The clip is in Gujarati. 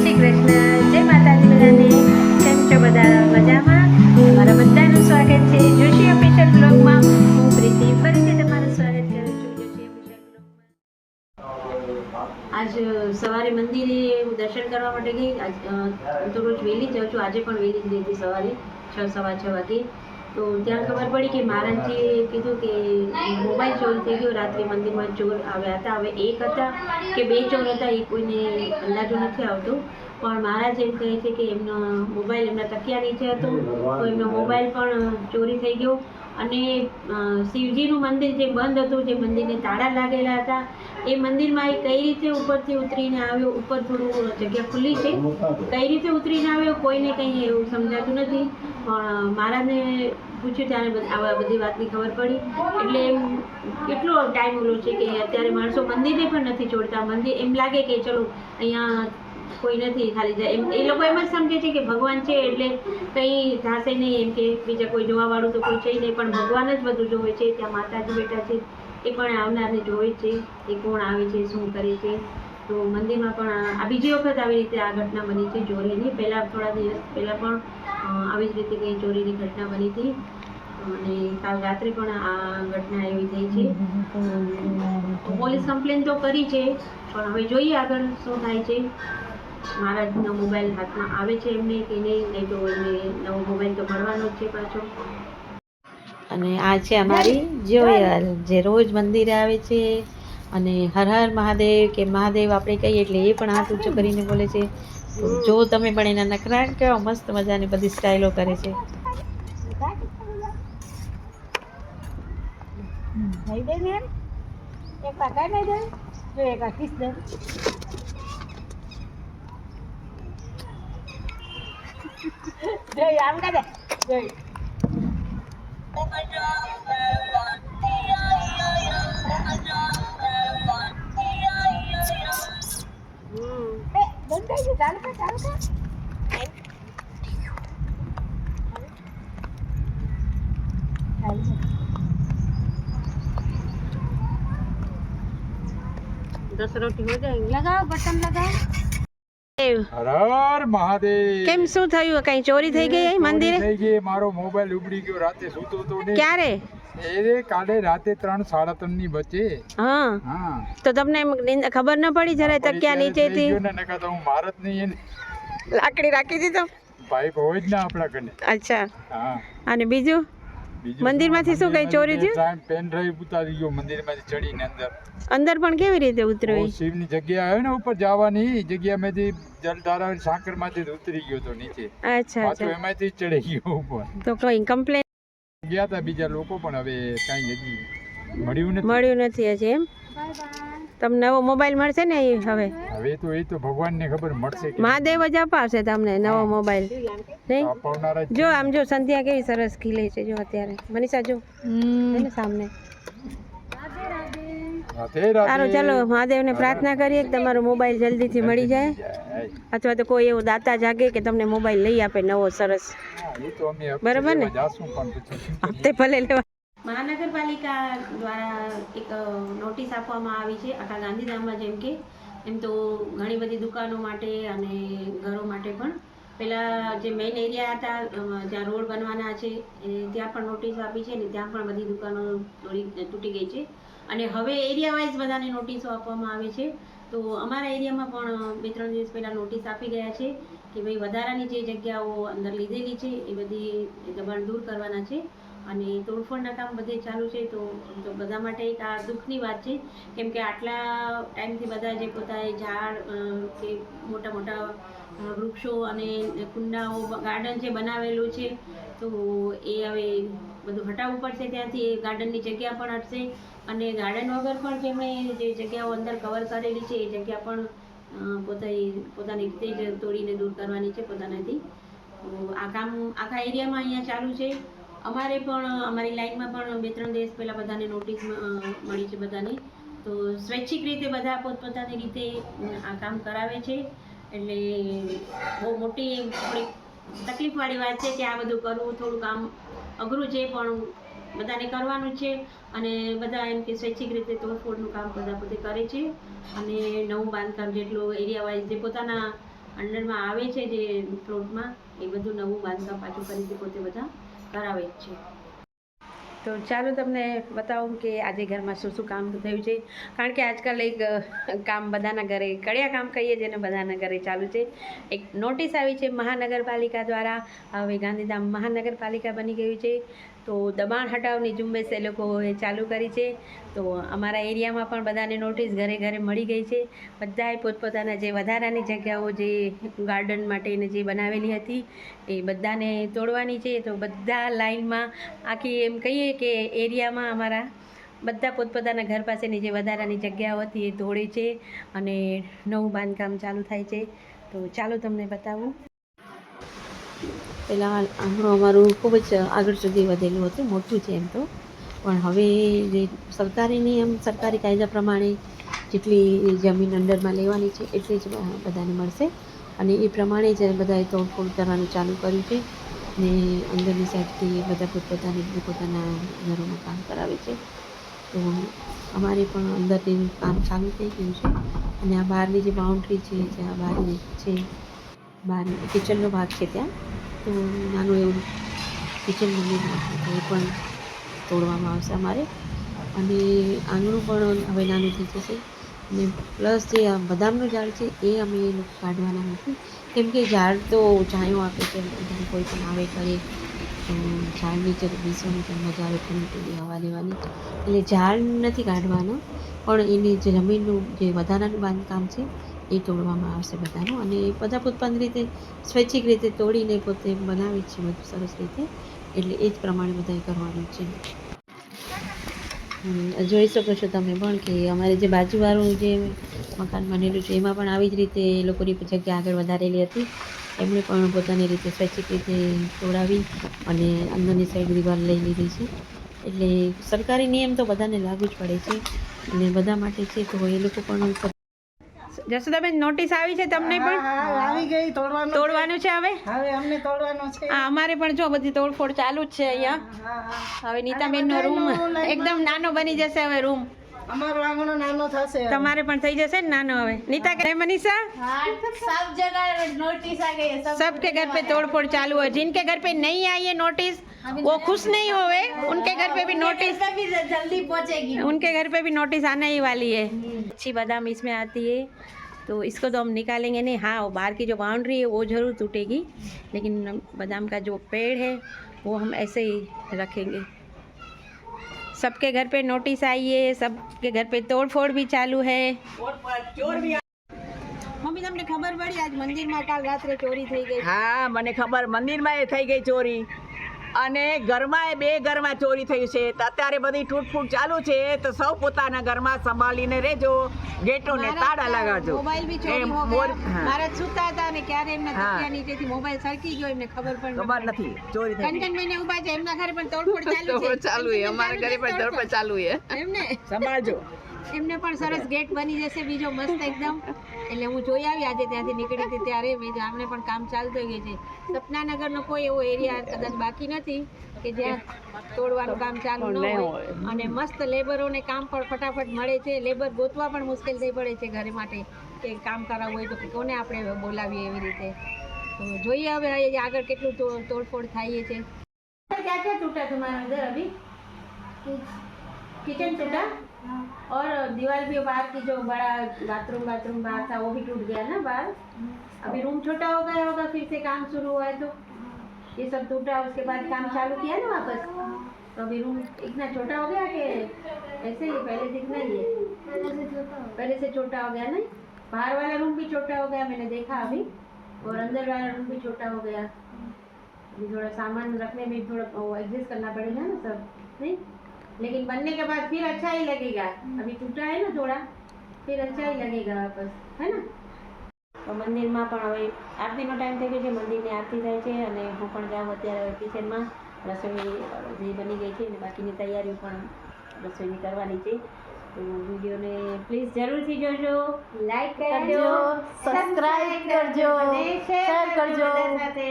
શ્રી કૃષ્ણ, જય માતાજી બધાને. કેમ છો બધા? મજામાં? તમારા બધાનું સ્વાગત છે જોશી ઓફિશિયલ બ્લોગમાં. હું પ્રીતિ ફરીથી તમારું સ્વાગત કરું છું જોશી ઓફિશિયલ બ્લોગમાં. આજ સવારે મંદિરે હું દર્શન કરવા માટે ગઈ. હું તો રોજ વહેલી જાઉં છું, આજે પણ વહેલી જ ગઈ હતી સવારે 6:15 વાગે. તો ત્યાં ખબર પડી કે મહારાજજીએ કીધું કે મોબાઈલ ચોરી થઈ ગયો. રાત્રે મંદિરમાં ચોર આવ્યા હતા. હવે એક હતા કે બે ચોર હતા એ કોઈને અંદાજો નથી આવતો, પણ મહારાજ એમ કહે છે કે એમનો મોબાઈલ એમના તકિયા નીચે હતો, તો એમનો મોબાઈલ પણ ચોરી થઈ ગયો. અને શિવજીનું મંદિર જે બંધ હતું, જે મંદિરને તાળા લાગેલા હતા, એ મંદિરમાં એ કઈ રીતે ઉપરથી ઉતરીને આવ્યો? ઉપર થોડું જગ્યા ખુલ્લી છે, કઈ રીતે ઉતરીને આવ્યો કોઈને કંઈ એવું સમજાતું નથી. પણ મહારાજને પૂછ્યું ત્યારે આવા બધી વાતની ખબર પડી. એટલે એમ કેટલો ટાઈમ ઓલો છે કે અત્યારે માણસો મંદિરને પણ નથી છોડતા. મંદિર એમ લાગે કે ચલો અહીંયા કોઈ નથી, ખાલી જાય એમ. એ લોકો એમ જ સમજે છે કે ભગવાન છે એટલે કંઈ થશે નહીં, એમ કે બીજા કોઈ જોવાવાળું તો કોઈ છે નહીં, પણ ભગવાન જ બધું જોવે છે. ત્યાં માતાજી બેઠા છે, એ પણ આવનારને જોવે છે, એ કોણ આવે છે, શું કરે છે. તો મંદિરમાં પણ આ બીજી વખત આવી રીતે આ ઘટના બની છે ચોરીની. પહેલાં થોડા દિવસ પહેલાં પણ આવી જ રીતે કંઈ ચોરીની ઘટના બની હતી, અને કાલ રાત્રે પણ આ ઘટના એવી થઈ છે. પોલીસ કમ્પ્લેન તો કરી છે, પણ હવે જોઈએ આગળ શું થાય છે. મહારાજનો મોબાઈલ હાથમાં આવે છે એમને કે નહીં તો એમને નવો મોબાઈલ તો મળવાનો જ છે પાછો. અને આ છે અમારી જોયલ, જે રોજ મંદિરે આવે છે અને હર હર મહાદેવ કે મહાદેવ આપણે કહીએ એટલે એ પણ હાથ ઊંચો કરીને બોલે છે. તો જો તમે પણ એના નખરા કેવા મસ્ત મજાની બધી સ્ટાઈલો કરે છે. दस रोटी हो जाएंगी. लगाओ बटन लगाओ. હર હર મહાદેવ. કેમ શું થયું? કઈ ચોરી થઈ ગઈ મંદિરે? થઈ ગઈ. મારો મોબાઈલ ઉબડી ગયો. રાતે સૂતો તો ને. ક્યારે? કાલે રાતે 3 સાડા 3 ની વચ્ચે. હા. તો તમને ખબર ન પડી જરા તકિયા નીચેથી? નકા તો હું મારત નહીં. લાકડી રાખી દીધો? ભાઈ હોય જ ના આપણા કને. અચ્છા. હા. અને બીજું મંદિરમાંથી શું કઈ ચોરી થયું? પેન ડ્રાઈવ ઉતારી ગયો મંદિરમાંથી ચડીને અંદર. અંદર પણ કેવી રીતે ઉતર્યો? શિવની જગ્યા આવે ને ઉપર જવાની જગ્યામાંથી જલધારા સાંકરમાંથી ઉતરી ગયો તો નીચે. અચ્છા. પાછો એમાંથી ચડી ગયો ઉપર. તો કોઈ કમ્પ્લેન ગયા હતા બીજા લોકો, પણ હવે કાંઈ હજી મળ્યું નથી હજી. એમ તમને નવો મોબાઈલ મળશે ને હવે? હવે તો એ તો ભગવાનને ખબર મળશે. મહાદેવ જ અપાવશે તમને નવો મોબાઈલ. નહીં જો આમ જો સંધ્યા કેવી સરસ ખીલે છે જો અત્યારે. મનીષા જો એને સામને. સારું ચાલો મહાદેવને પ્રાર્થના કરીએ કે તમારો મોબાઈલ જલ્દીથી મળી જાય, અથવા તો કોઈ એવો દાતા જાગે કે તમને મોબાઈલ લઈ આપે નવો સરસ. બરાબર ને? હપ્તે ભલે લેવા. મહાનગરપાલિકા દ્વારા એક નોટિસ આપવામાં આવી છે આખા ગાંધીધામમાં. જેમ કે એમ તો ઘણી બધી દુકાનો માટે અને ઘરો માટે પણ પહેલાં જે મેઇન એરિયા હતા જ્યાં રોડ બનવાના છે ત્યાં પણ નોટિસ આપી છે, ને ત્યાં પણ બધી દુકાનો થોડી તૂટી ગઈ છે. અને હવે એરિયા વાઇઝ બધાને નોટિસો આપવામાં આવે છે. તો અમારા એરિયામાં પણ 2-3 દિવસ પહેલાં નોટિસ આપી ગયા છે કે ભાઈ વધારાની જે જગ્યાઓ અંદર લીધેલી છે એ બધી દબાણ દૂર કરવાના છે, અને તોડફોડના કામ બધે ચાલુ છે. તો બધા માટે એક આ દુઃખની વાત છે, કેમ કે આટલા ટાઈમથી બધા જે પોતાએ ઝાડ કે મોટા મોટા વૃક્ષો અને કુંડાઓ ગાર્ડન જે બનાવેલું છે તો એ હવે બધું હટાવવું પડશે ત્યાંથી. એ ગાર્ડનની જગ્યા પણ હટશે, અને ગાર્ડન વગર પણ જેમણે જે જગ્યાઓ અંદર કવર કરેલી છે એ જગ્યા પણ પોતાની રીતે જ તોડીને દૂર કરવાની છે પોતાનાથી. તો આ કામ આખા એરિયામાં અહીંયા ચાલુ છે. અમારે પણ અમારી લાઈનમાં પણ 2-3 દિવસ પહેલાં બધાને નોટિસ મળી છે બધાને. તો સ્વૈચ્છિક રીતે બધા પોતપોતાની રીતે આ કામ કરાવે છે. એટલે બહુ મોટી થોડીક તકલીફવાળી વાત છે કે આ બધું કરવું થોડું કામ અઘરું છે, પણ બધાને કરવાનું છે. અને બધા એમ કે સ્વૈચ્છિક રીતે તોડફોડનું કામ બધા પોતે કરે છે, અને નવું બાંધકામ જેટલું એરિયા વાઇઝ જે પોતાના અંડરમાં આવે છે જે પ્લોટમાં એ બધું નવું બાંધકામ પાછું ફરીથી પોતે બધા કરાવે જ છે. તો ચાલો તમને બતાવું કે આજે ઘરમાં શું શું કામ થયું છે, કારણ કે આજકાલ એક કામ બધાના ઘરે, કડિયા કામ કહીએ જેને બધાના ઘરે ચાલુ છે. એક નોટિસ આવી છે મહાનગરપાલિકા દ્વારા, હવે ગાંધીધામ મહાનગરપાલિકા બની ગયું છે, તો દબાણ હટાવની ઝુંબેશ એ લોકોએ ચાલુ કરી છે. તો અમારા એરિયામાં પણ બધાને નોટિસ ઘરે ઘરે મળી ગઈ છે. બધાએ પોતપોતાના જે વધારાની જગ્યાઓ જે ગાર્ડન માટેને જે બનાવેલી હતી એ બધાને તોડવાની છે. તો બધા લાઈનમાં આખી એમ કહીએ કે એરિયામાં અમારા બધા પોતપોતાના ઘર પાસેની જે વધારાની જગ્યાઓ હતી એ તોડે છે અને નવું બાંધકામ ચાલુ થાય છે. તો ચાલો તમને બતાવું. પહેલાં આંગણું અમારું ખૂબ જ આગળ સુધી વધેલું હતું, મોટું છે એમ તો, પણ હવે જે સરકારી નિયમ, સરકારી કાયદા પ્રમાણે જેટલી જમીન અંડરમાં લેવાની છે એટલી જ બધાને મળશે અને એ પ્રમાણે જ બધાએ તોડફોડ કરવાનું ચાલુ કર્યું છે ને અંદરની સાઈડથી બધા પોતાના ઘરોમાં કામ કરાવે છે. તો અમારે પણ અંદરથી કામ ચાલુ થઈ ગયું છે અને આ બહારની જે બાઉન્ડ્રી છે, જ્યાં બહારની છે, બહાર કિચનનો ભાગ છે, ત્યાં તો નાનું એવું કિચન બનેલું છે, તો એ પણ તોડવામાં આવશે અમારે અને આંગણું પણ હવે નાનું થઈ જશે. અને પ્લસ જે આ બદામનું ઝાડ છે એ અમે કાઢવાના નથી, કેમ કે ઝાડ તો છાંયો આપે છે, બધાને કોઈ પણ આવે કરે તો ઝાડ નીચે બેસવાની પણ મજા આવે, ઠંડી ઠંડી હવા લેવાની, એટલે ઝાડ નથી કાઢવાના, પણ એની જે જમીનનું જે વધારાનું બાંધકામ છે એ તોડવામાં આવશે બધાનું. અને બધા પોતપોતાની રીતે સ્વૈચ્છિક રીતે તોડીને પોતે બનાવે છે બધું સરસ રીતે, એટલે એ જ પ્રમાણે બધાએ કરવાનું છે. જોઈ શકો છો તમે પણ કે અમારે જે બાજુવાળું જે મકાન બનેલું છે એમાં પણ આવી જ રીતે એ લોકોની જગ્યા આગળ વધારેલી હતી, એમણે પણ પોતાની રીતે સ્વૈચ્છિક રીતે તોડાવી અને અંદરની સાઈડ દિવાલ લઈ લીધી છે. એટલે સરકારી નિયમ તો બધાને લાગુ જ પડે છે અને બધા માટે છે, તો એ લોકો પણ. જસુદાબેન, નોટિસ આવી છે તમને પણ? આવી ગઈ. તોડવાનું છે હવે અમને તોડવાનું છે. અમારે પણ જો બધી તોડફોડ ચાલુ જ છે અહીંયા. હવે નીતાબેનનો રૂમ એકદમ નાનો બની જશે હવે રૂમ. અમારો આંગણો નાનો થશે. તમારે પણ થઈ જશે ને નાનો હવે. નીता के मनीषा सब जगह नोटिस आ गई है, सबके घर पे तोड़फोड़ चालू है. जिनके घर पे नहीं आई है नोटिस वो खुश नहीं होवे, उनके घर पे भी नोटिस भी जल्दी पहुंचेगी. उनके घर पे भी नोटिस आने ही वाली है. अच्छी बादाम इसमें आती है तो इसको तो हम निकालेंगे नहीं. हाँ, वो बाहर की जो बाउंड्री है वो ज़रूर टूटेगी, लेकिन बादाम का जो पेड़ है वो हम ऐसे ही रखेंगे. सबके घर पे नोटिस आई है, सबके घर पे तोड़फोड़ भी चालू है. મમ્મી, તમને ખબર પડી આજ મંદિરમાં કાલ રાત્રે ચોરી થઈ ગઈ? હા, મને ખબર. મંદિરમાં એ થઈ ગઈ ચોરી અને ઘરમાં બે ઘરમાં ચોરી થયું છે. તો અત્યારે બધી તૂટફૂટ ચાલુ છે, તો સૌ પોતાના ઘરમાં સંભાળીને રહેજો, ગેટોને તાળા લગાવજો. મોબાઈલ બી ચોરી હો ગયા. મારા સુતા હતા અને ક્યારે એમના તકિયા નીચેથી મોબાઈલ સરકી ગયો, એમને ખબર પણ ખબર નથી ચોરી થઈ ગઈ. કંચનબેન ઉભા છે, એમના ઘરે પણ તોડફોડ ચાલુ છે. ચાલુ છે, અમારા ઘરે પણ તોડફોડ ચાલુ છે. એમને સંભાળજો. એમને પણ સરસ ગેટ બની જશે બીજો મસ્ત એકદમ. એટલે હું જોઈ આવી આજે ત્યાંથી નીકળી હતી ત્યારે, મેં આમને પણ કામ ચાલુ થઈ ગયું છે. સપનાનગરનો કોઈ એવો એરિયા કદાચ બાકી નથી કે જ્યાં તોડવાનું કામ ચાલુ ન હોય. અને મસ્ત લેબરોને કામ પણ ફટાફટ મળે છે. લેબર ગોતવા પણ મુશ્કેલ થઈ પડે છે ઘરે માટે, કે કામ કરાવવું હોય તો કોને આપણે બોલાવીએ એવી રીતે. તો જોઈએ હવે આગળ કેટલું તોડફોડ થાય છે. क्या क्या टूटा तुम्हारा उधर अभी? किचन टूटा और दीवार भी बाहर की जो बड़ा बाथरूम बाहर था वो भी टूट गया ना बाहर. अभी रूम छोटा हो गया होगा, फिर से काम शुरू हुआ है तो ये सब टूटा, उसके बाद काम चालू किया ना वापस, तो अभी रूम इतना छोटा हो गया कि ऐसे ही पहले जितना ही है, पहले से छोटा हो गया ना. बाहर वाला रूम भी छोटा हो गया, मैंने देखा अभी, और अंदर वाला रूम भी छोटा हो गया. अभी थोड़ा सामान रखने में थोड़ा एडजस्ट करना पड़ेगा ना सब, नहीं? लेकिन बनने के बाद फिर अच्छा ही लगेगा. अभी टूटा है ना थोड़ा, फिर अच्छा ही लगेगा वापस, है ना. તો મંદિરમાં પણ હવે આરતીનો ટાઈમ થઈ ગયો છે, મંદિરની આરતી થાય છે અને હું પણ જાઉં અત્યારે કિચનમાં. રસોઈ જે બની ગઈ છે અને બાકીની તૈયારીઓ પણ રસોઈની કરવાની છે. તો વિડીયોને પ્લીઝ જરૂરથી જોજો, લાઈક કરજો, સબસ્ક્રાઇબ કરજો, અને શેર કરજો કરજો. બધા સાથે.